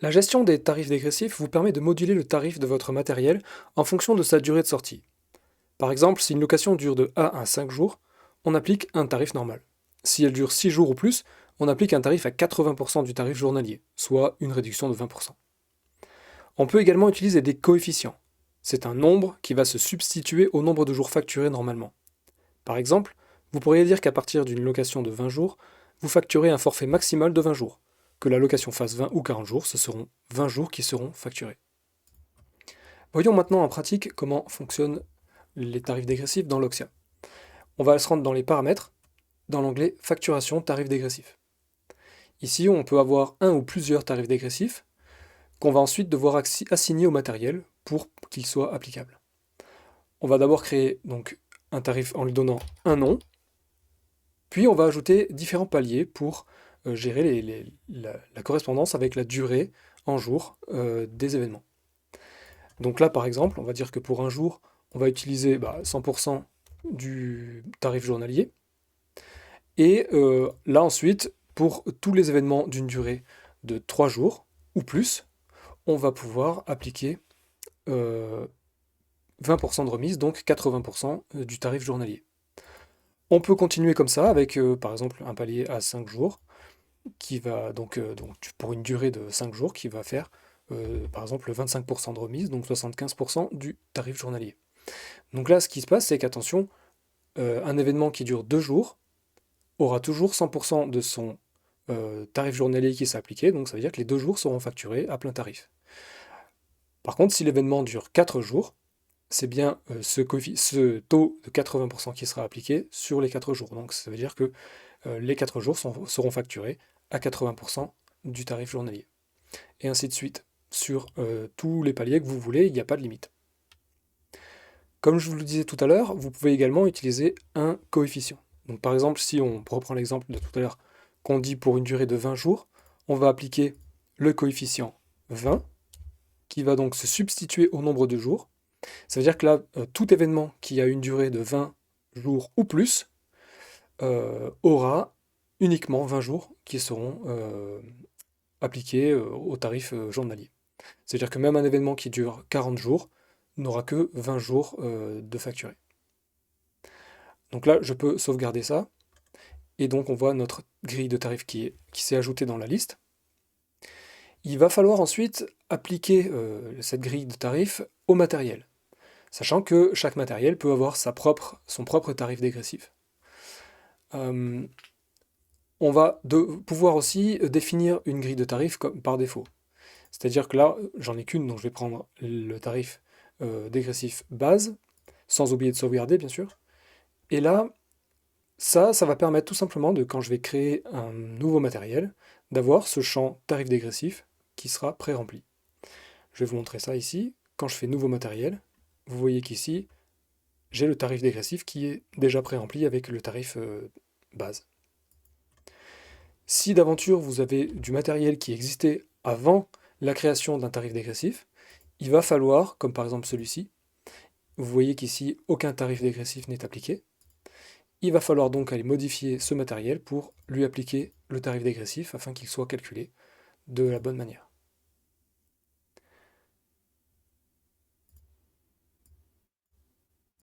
La gestion des tarifs dégressifs vous permet de moduler le tarif de votre matériel en fonction de sa durée de sortie. Par exemple, si une location dure de 1 à 5 jours, on applique un tarif normal. Si elle dure 6 jours ou plus, on applique un tarif à 80% du tarif journalier, soit une réduction de 20%. On peut également utiliser des coefficients. C'est un nombre qui va se substituer au nombre de jours facturés normalement. Par exemple, vous pourriez dire qu'à partir d'une location de 20 jours, vous facturez un forfait maximal de 20 jours. Que la location fasse 20 ou 40 jours, ce seront 20 jours qui seront facturés. Voyons maintenant en pratique comment fonctionnent les tarifs dégressifs dans Loxia. On va se rendre dans les paramètres, dans l'onglet Facturation tarif dégressif. Ici, on peut avoir un ou plusieurs tarifs dégressifs qu'on va ensuite devoir assigner au matériel pour qu'il soit applicable. On va d'abord créer donc un tarif en lui donnant un nom, puis on va ajouter différents paliers pour gérer la correspondance avec la durée en jours des événements. Donc là, par exemple, on va dire que pour un jour, on va utiliser 100% du tarif journalier. Et là ensuite, pour tous les événements d'une durée de 3 jours ou plus, on va pouvoir appliquer 20% de remise, donc 80% du tarif journalier. On peut continuer comme ça avec par exemple un palier à 5 jours qui va donc pour une durée de 5 jours qui va faire par exemple 25% de remise, donc 75% du tarif journalier. Donc là, ce qui se passe, c'est qu'attention, un événement qui dure 2 jours aura toujours 100% de son tarif journalier qui s'est appliqué, donc ça veut dire que les 2 jours seront facturés à plein tarif. Par contre, si l'événement dure 4 jours, c'est bien ce taux de 80% qui sera appliqué sur les 4 jours. Donc ça veut dire que les 4 jours seront facturés à 80% du tarif journalier. Et ainsi de suite. Sur tous les paliers que vous voulez, il n'y a pas de limite. Comme je vous le disais tout à l'heure, vous pouvez également utiliser un coefficient. Donc par exemple, si on reprend l'exemple de tout à l'heure qu'on dit pour une durée de 20 jours, on va appliquer le coefficient 20, qui va donc se substituer au nombre de jours. Ça veut dire que là, tout événement qui a une durée de 20 jours ou plus aura uniquement 20 jours qui seront appliqués au tarif journalier. C'est-à-dire que même un événement qui dure 40 jours n'aura que 20 jours de facturé. Donc là, je peux sauvegarder ça. Et donc on voit notre grille de tarifs qui s'est ajoutée dans la liste. Il va falloir ensuite appliquer cette grille de tarifs au matériel, sachant que chaque matériel peut avoir son propre tarif dégressif. On va pouvoir aussi définir une grille de tarifs par défaut. C'est-à-dire que là, j'en ai qu'une, donc je vais prendre le tarif dégressif base, sans oublier de sauvegarder, bien sûr. Et là, ça va permettre tout simplement de, quand je vais créer un nouveau matériel, d'avoir ce champ tarif dégressif qui sera pré-rempli. Je vais vous montrer ça ici. Quand je fais nouveau matériel, vous voyez qu'ici, j'ai le tarif dégressif qui est déjà pré-rempli avec le tarif base. Si d'aventure vous avez du matériel qui existait avant la création d'un tarif dégressif, il va falloir, comme par exemple celui-ci, vous voyez qu'ici aucun tarif dégressif n'est appliqué, il va falloir donc aller modifier ce matériel pour lui appliquer le tarif dégressif afin qu'il soit calculé de la bonne manière.